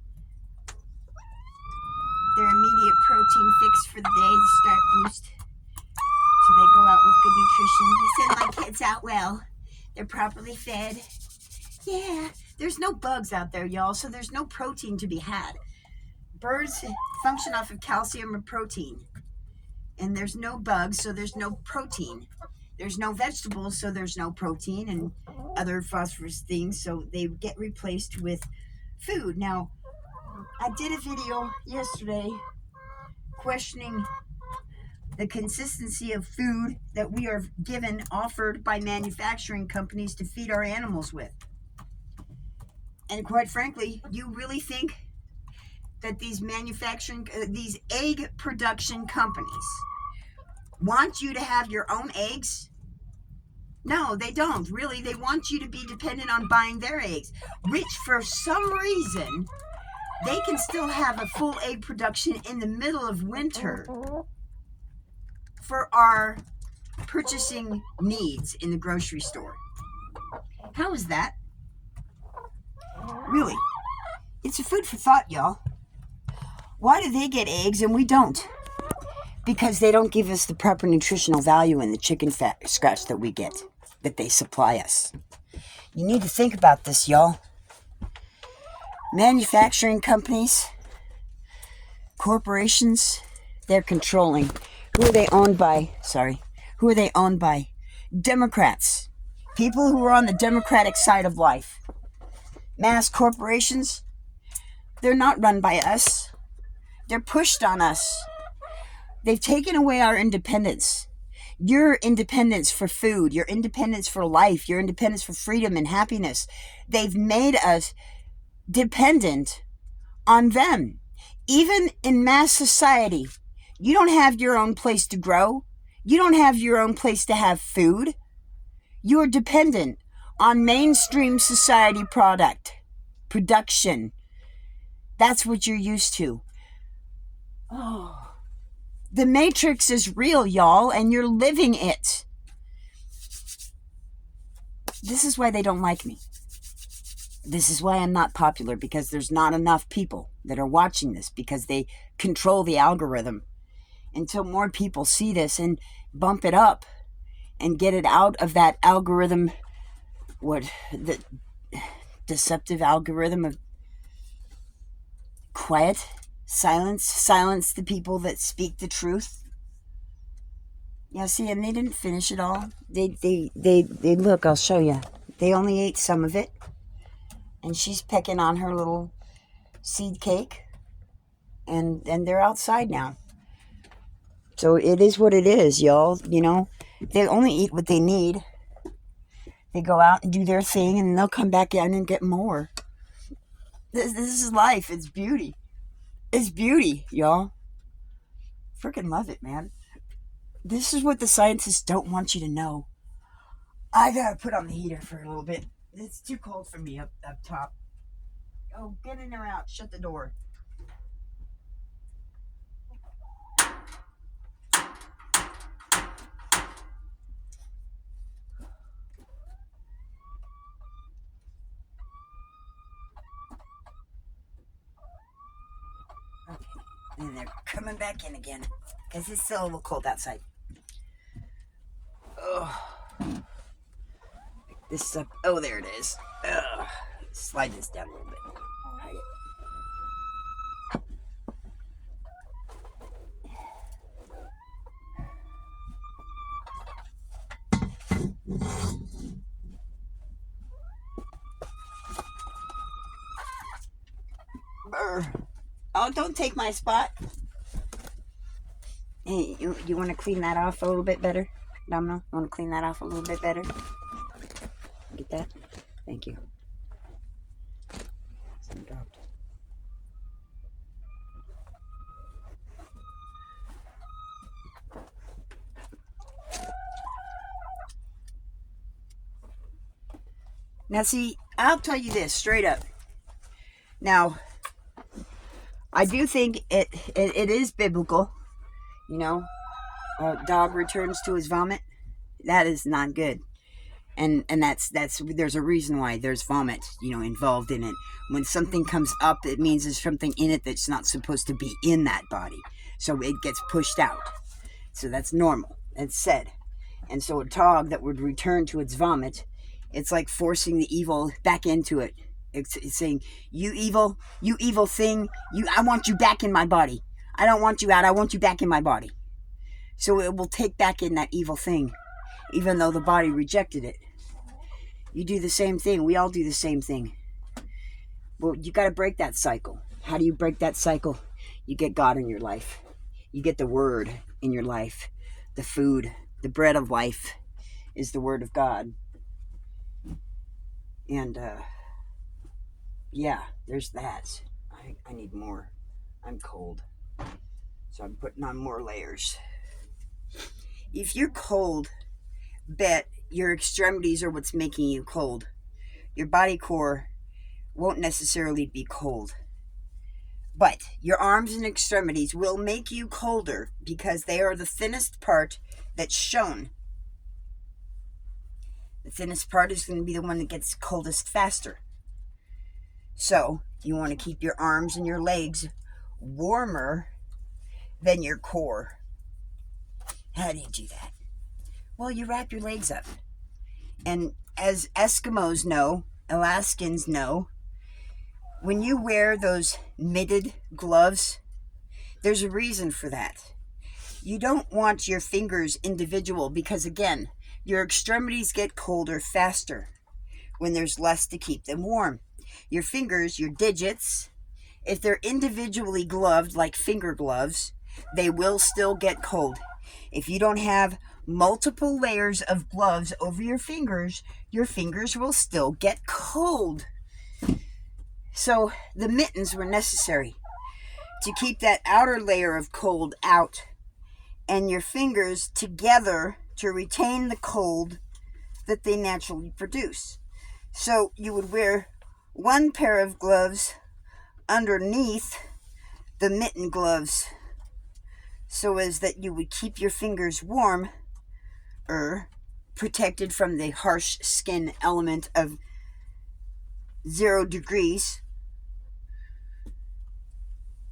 their immediate protein fix for the day to start boost. So they go out with good nutrition. I send my kids out well. They're properly fed. Yeah, there's no bugs out there, y'all, so there's no protein to be had. Birds function off of calcium and protein. And there's no bugs, so there's no protein. There's no vegetables, so there's no protein and other phosphorus things, so they get replaced with food. Now, I did a video yesterday questioning the consistency of food that we are given, offered by manufacturing companies to feed our animals with. And quite frankly, you really think that these egg production companies want you to have your own eggs? No, they don't. Really, they want you to be dependent on buying their eggs, which for some reason, they can still have a full egg production in the middle of winter for our purchasing needs in the grocery store. How is that? Really, it's a food for thought, y'all. Why do they get eggs and we don't? Because they don't give us the proper nutritional value in the chicken fat scratch that we get, that they supply us. You need to think about this, y'all. Manufacturing companies, corporations, they're controlling. Who are they owned by? Who are they owned by? Democrats. People who are on the Democratic side of life. Mass corporations, they're not run by us. They're pushed on us. They've taken away our independence. Your independence for food, your independence for life, your independence for freedom and happiness. They've made us dependent on them. Even in mass society, you don't have your own place to grow. You don't have your own place to have food. You're dependent on mainstream society production. That's what you're used to. Oh. The Matrix is real, y'all, and you're living it. This is why they don't like me. This is why I'm not popular, because there's not enough people that are watching this, because they control the algorithm. Until more people see this and bump it up and get it out of that algorithm, the deceptive algorithm of quiet, silence the people that speak the truth. Yeah, see, and they didn't finish it all. They look, I'll show you. They only ate some of it. And she's pecking on her little seed cake. And they're outside now. So it is what it is, y'all. You know, they only eat what they need. They go out and do their thing, and they'll come back in and get more. This is life. It's beauty. It's beauty, y'all. Freaking love it, man. This is what the scientists don't want you to know. I gotta put on the heater for a little bit. It's too cold for me up top. Oh, get in or out. Shut the door. Okay. And they're coming back in again, because it's still a little cold outside. Oh. This up. Oh, there it is. Ugh. Slide this down a little bit. Hide it. Brr. Oh, don't take my spot. Hey, you want to clean that off a little bit better? Domino, you want to clean that off a little bit better? Get that? Thank you. Some dropped. Now, see, I'll tell you this straight up. Now, I do think it is biblical. You know, a dog returns to his vomit. That is not good. And that's there's a reason why there's vomit, involved in it. When something comes up, it means there's something in it that's not supposed to be in that body. So it gets pushed out. So that's normal. It's said. And so a dog that would return to its vomit, it's like forcing the evil back into it. It's saying, you evil thing, I want you back in my body. I don't want you out, I want you back in my body. So it will take back in that evil thing, even though the body rejected it. You do the same thing. We all do the same thing. Well, you got to break that cycle. How do you break that cycle? You get God in your life. You get the Word in your life. The food, the bread of life is the Word of God. And, yeah, there's that. I need more. I'm cold. So I'm putting on more layers. If you're cold, bet your extremities are what's making you cold. Your body core won't necessarily be cold. But your arms and extremities will make you colder because they are the thinnest part that's shown. The thinnest part is going to be the one that gets coldest faster. So you want to keep your arms and your legs warmer than your core. How do you do that? Well, you wrap your legs up. And as Eskimos know, Alaskans know, when you wear those knitted gloves, there's a reason for that. You don't want your fingers individual because, again, your extremities get colder faster when there's less to keep them warm. Your fingers, your digits, if they're individually gloved like finger gloves, they will still get cold. If you don't have multiple layers of gloves over your fingers will still get cold. So the mittens were necessary to keep that outer layer of cold out and your fingers together to retain the cold that they naturally produce. So you would wear one pair of gloves underneath the mitten gloves so as that you would keep your fingers warm, protected from the harsh skin element of 0 degrees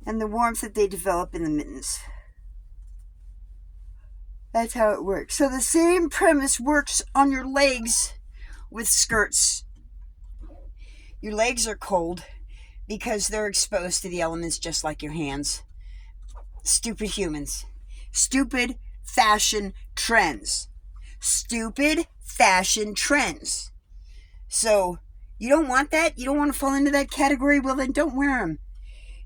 and the warmth that they develop in the mittens. That's how it works. So the same premise works on your legs with skirts. Your legs are cold because they're exposed to the elements just like your hands. Stupid humans. Stupid fashion trends. Stupid fashion trends. So you don't want that? You don't want to fall into that category? Well, then don't wear them.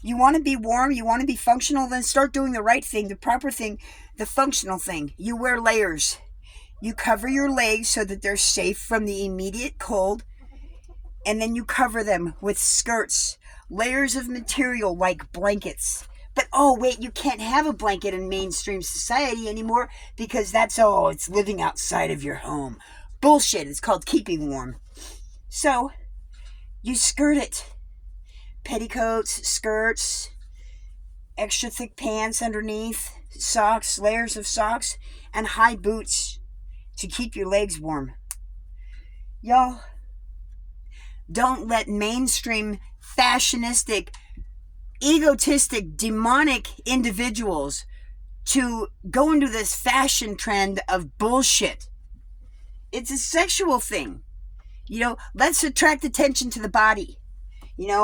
You want to be warm, you want to be functional, then start doing the right thing, the proper thing, the functional thing. You wear layers. You cover your legs so that they're safe from the immediate cold, and then you cover them with skirts, layers of material like blankets. But oh wait, you can't have a blanket in mainstream society anymore because it's living outside of your home. Bullshit, it's called keeping warm. So, you skirt it. Petticoats, skirts, extra thick pants underneath, socks, layers of socks, and high boots to keep your legs warm. Y'all, don't let mainstream, fashionistic, egotistic, demonic individuals to go into this fashion trend of bullshit. It's a sexual thing. Let's attract attention to the body.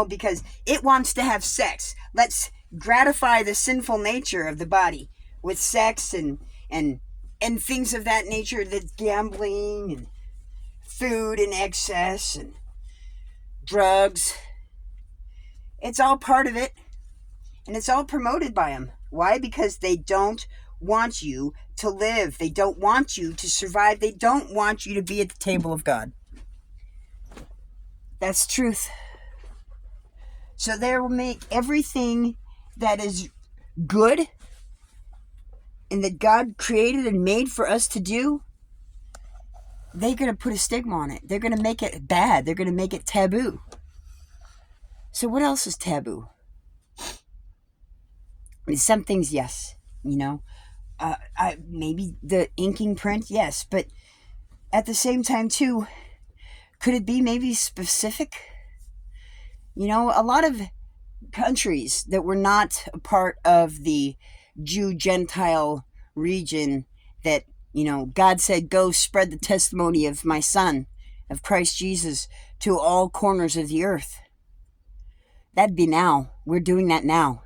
Because it wants to have sex. Let's gratify the sinful nature of the body with sex and things of that nature, that's gambling and food in excess and drugs. It's all part of it, and it's all promoted by them. Why? Because they don't want you to live. They don't want you to survive. They don't want you to be at the table of God. That's truth. So they will make everything that is good and that God created and made for us to do, they're going to put a stigma on it. They're going to make it bad. They're going to make it taboo. So what else is taboo? Some things, yes. Maybe the inking print, yes. But at the same time, too, could it be maybe specific? A lot of countries that were not a part of the Jew-Gentile region that, God said, go spread the testimony of my Son, of Christ Jesus, to all corners of the earth. That'd be now. We're doing that now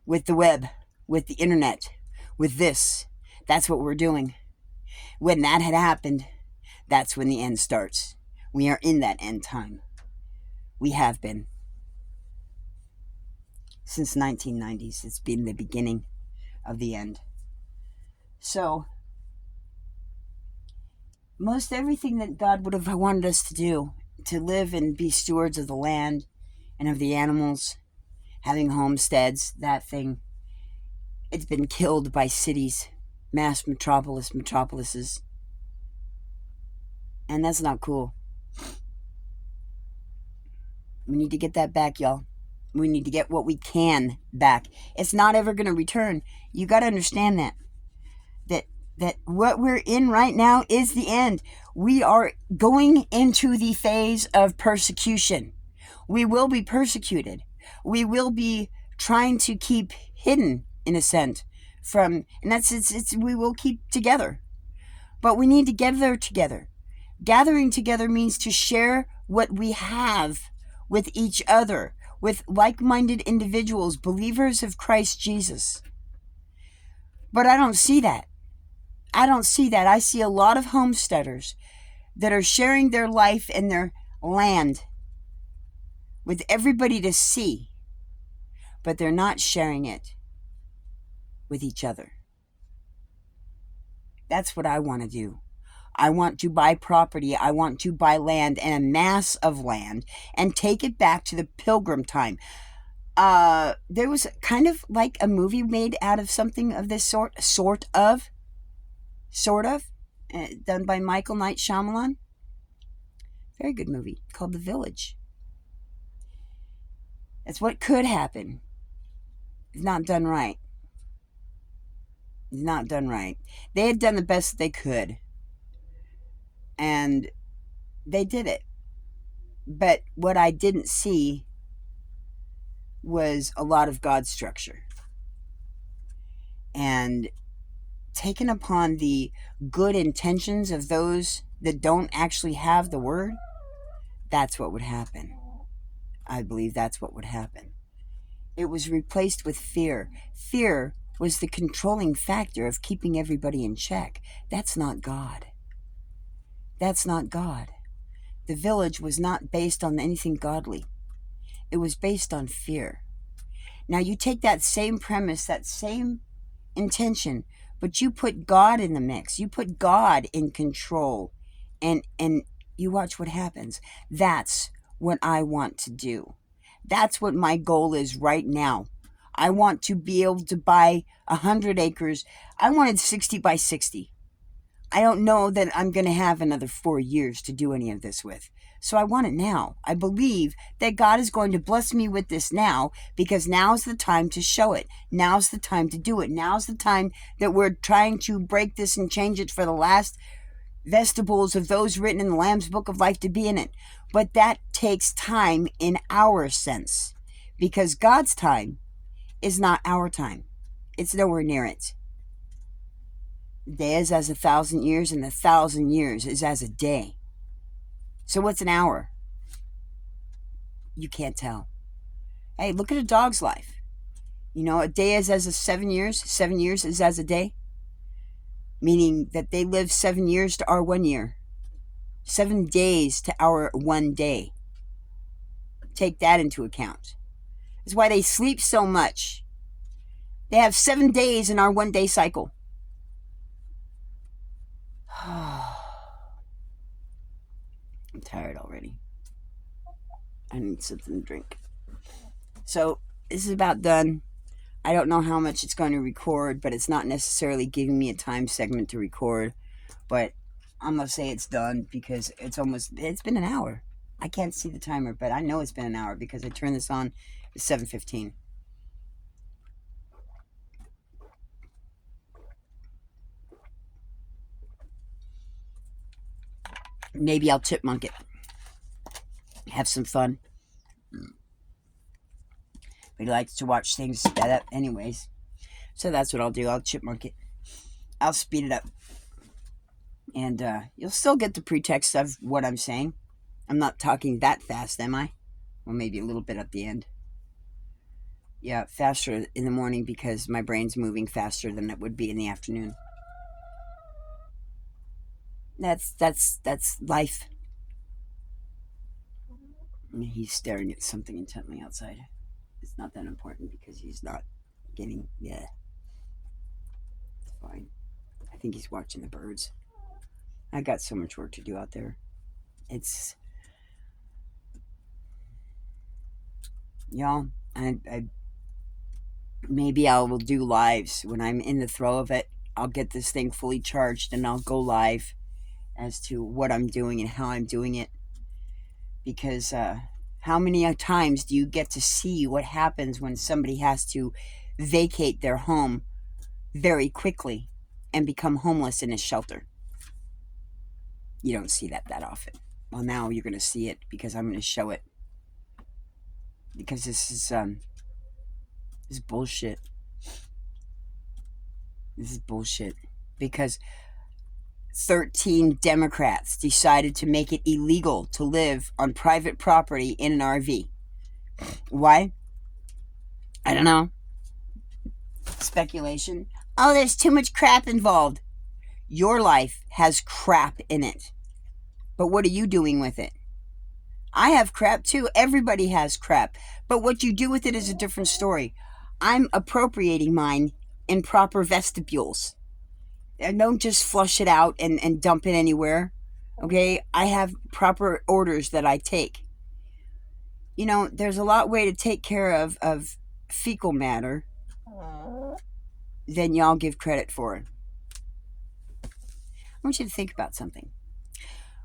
with the web, with the internet, with this. That's what we're doing. When that had happened, that's when the end starts. We are in that end time. We have been. Since 1990s, it's been the beginning of the end. So, most everything that God would have wanted us to do, to live and be stewards of the land and of the animals, having homesteads, that thing, it's been killed by cities, mass metropolises. And that's not cool. We need to get that back, y'all. We need to get what we can back. It's not ever going to return. You got to understand that. That what we're in right now is the end. We are going into the phase of persecution. We will be persecuted. We will be trying to keep hidden, in a sense, from, and that's, it's we will keep together. But we need to gather together. Gathering together means to share what we have with each other, with like-minded individuals, believers of Christ Jesus. But I don't see that. I see a lot of homesteaders that are sharing their life and their land with everybody to see, but they're not sharing it with each other. That's what I want to do. I want to buy property. I want to buy land, and a mass of land, and take it back to the Pilgrim time. There was kind of like a movie made out of something of this sort of, done by Michael Night Shyamalan. Very good movie called The Village. That's what could happen. It's not done right. It's not done right. They had done the best they could. And they did it. But what I didn't see was a lot of God's structure. And taken upon the good intentions of those that don't actually have the word, that's what would happen. I believe that's what would happen. It was replaced with fear. Fear was the controlling factor of keeping everybody in check. That's not God. That's not God. The village was not based on anything godly. It was based on fear. Now you take that same premise, that same intention, but you put God in the mix. You put God in control, and you watch what happens. That's what I want to do. That's what my goal is right now. I want to be able to buy 100 acres. I wanted 60 by 60. I don't know that I'm going to have another 4 years to do any of this with. So I want it now. I believe that God is going to bless me with this now, because now's the time to show it. Now's the time to do it. Now's the time that we're trying to break this and change it for the last vestibles of those written in the Lamb's Book of Life to be in it. But that takes time in our sense, because God's time is not our time. It's nowhere near it. A day is as 1,000 years, and 1,000 years is as a day. So what's an hour? You can't tell. Hey, look at a dog's life. You know, a day is as 7 years. 7 years is as a day. Meaning that they live 7 years to our 1 year. 7 days to our 1 day. Take that into account. That's why they sleep so much. They have 7 days in our 1 day cycle. I'm tired already. I need something to drink. So this is about done. I don't know how much it's going to record, but it's not necessarily giving me a time segment to record. But I'm going to say it's done because it's been an hour. I can't see the timer, but I know it's been an hour because I turned this on at 7:15. Maybe I'll chipmunk it. Have some fun. He likes to watch things sped up anyways. So that's what I'll do. I'll chipmunk it. I'll speed it up. And you'll still get the pretext of what I'm saying. I'm not talking that fast, am I? Well, maybe a little bit at the end. Yeah, faster in the morning because my brain's moving faster than it would be in the afternoon. That's life. He's staring at something intently outside. It's not that important because he's not getting. Yeah, it's fine. I think he's watching the birds. I got so much work to do out there. It's y'all. I maybe I will do lives when I'm in the throw of it. I'll get this thing fully charged and I'll go live as to what I'm doing and how I'm doing it. Because how many times do you get to see what happens when somebody has to vacate their home very quickly and become homeless in a shelter? You don't see that often. Well, now you're going to see it because I'm going to show it. Because this is bullshit. This is bullshit. Because 13 Democrats decided to make it illegal to live on private property in an RV. Why? I don't know. Speculation. Oh, there's too much crap involved. Your life has crap in it. But what are you doing with it? I have crap too. Everybody has crap. But what you do with it is a different story. I'm appropriating mine in proper vestibules. And don't just flush it out and dump it anywhere. Okay? I have proper orders that I take. You know, there's a lot way to take care of fecal matter than y'all give credit for. I want you to think about something.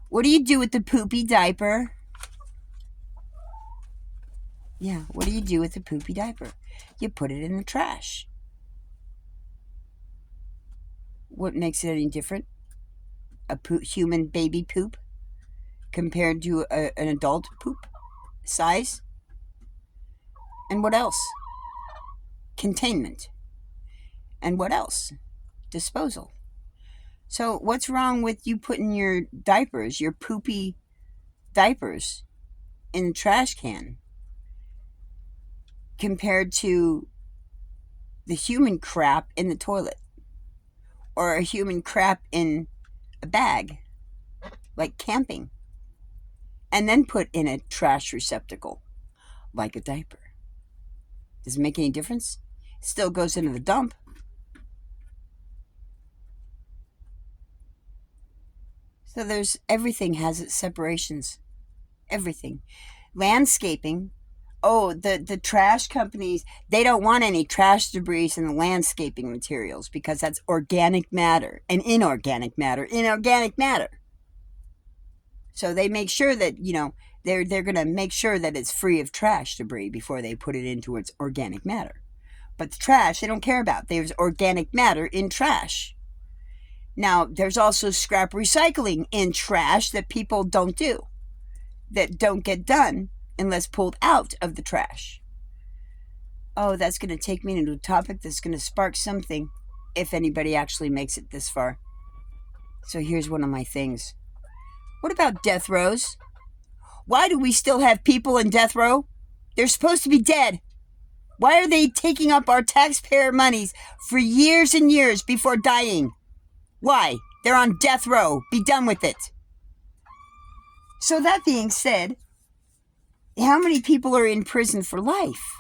What do you do with the poopy diaper? Yeah, what do you do with the poopy diaper? You put it in the trash. What makes it any different? A human baby poop compared to an adult poop size? And what else? Containment. And what else? Disposal. So what's wrong with you putting your diapers, your poopy diapers, in the trash can compared to the human crap in the toilet or a human crap in a bag, like camping, and then put in a trash receptacle like a diaper? Does it make any difference? It still goes into the dump. So there's everything has its separations. Everything. Landscaping. Oh, the trash companies, they don't want any trash debris in the landscaping materials because that's organic matter and inorganic matter. So they make sure that, you know, they're going to make sure that it's free of trash debris before they put it into its organic matter. But the trash, they don't care about. There's organic matter in trash. Now, there's also scrap recycling in trash that people don't do, that don't get done unless pulled out of the trash. Oh, that's going to take me into a topic that's going to spark something if anybody actually makes it this far. So here's one of my things. What about death rows? Why do we still have people in death row? They're supposed to be dead. Why are they taking up our taxpayer monies for years and years before dying? Why? They're on death row. Be done with it. So that being said, how many people are in prison for life?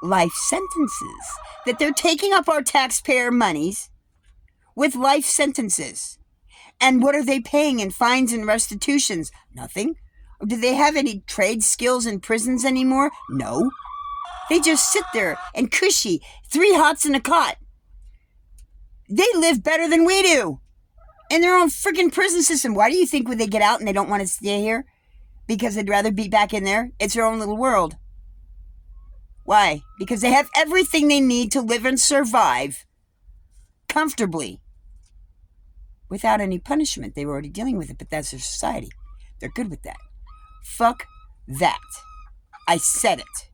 Life sentences. That they're taking up our taxpayer monies with life sentences. And what are they paying in fines and restitutions? Nothing. Do they have any trade skills in prisons anymore? No. They just sit there and cushy, 3 hots in a cot. They live better than we do in their own freaking prison system. Why do you think when they get out and they don't want to stay here? Because they'd rather be back in there? It's their own little world. Why? Because they have everything they need to live and survive comfortably without any punishment. They were already dealing with it, but that's their society. They're good with that. Fuck that. I said it.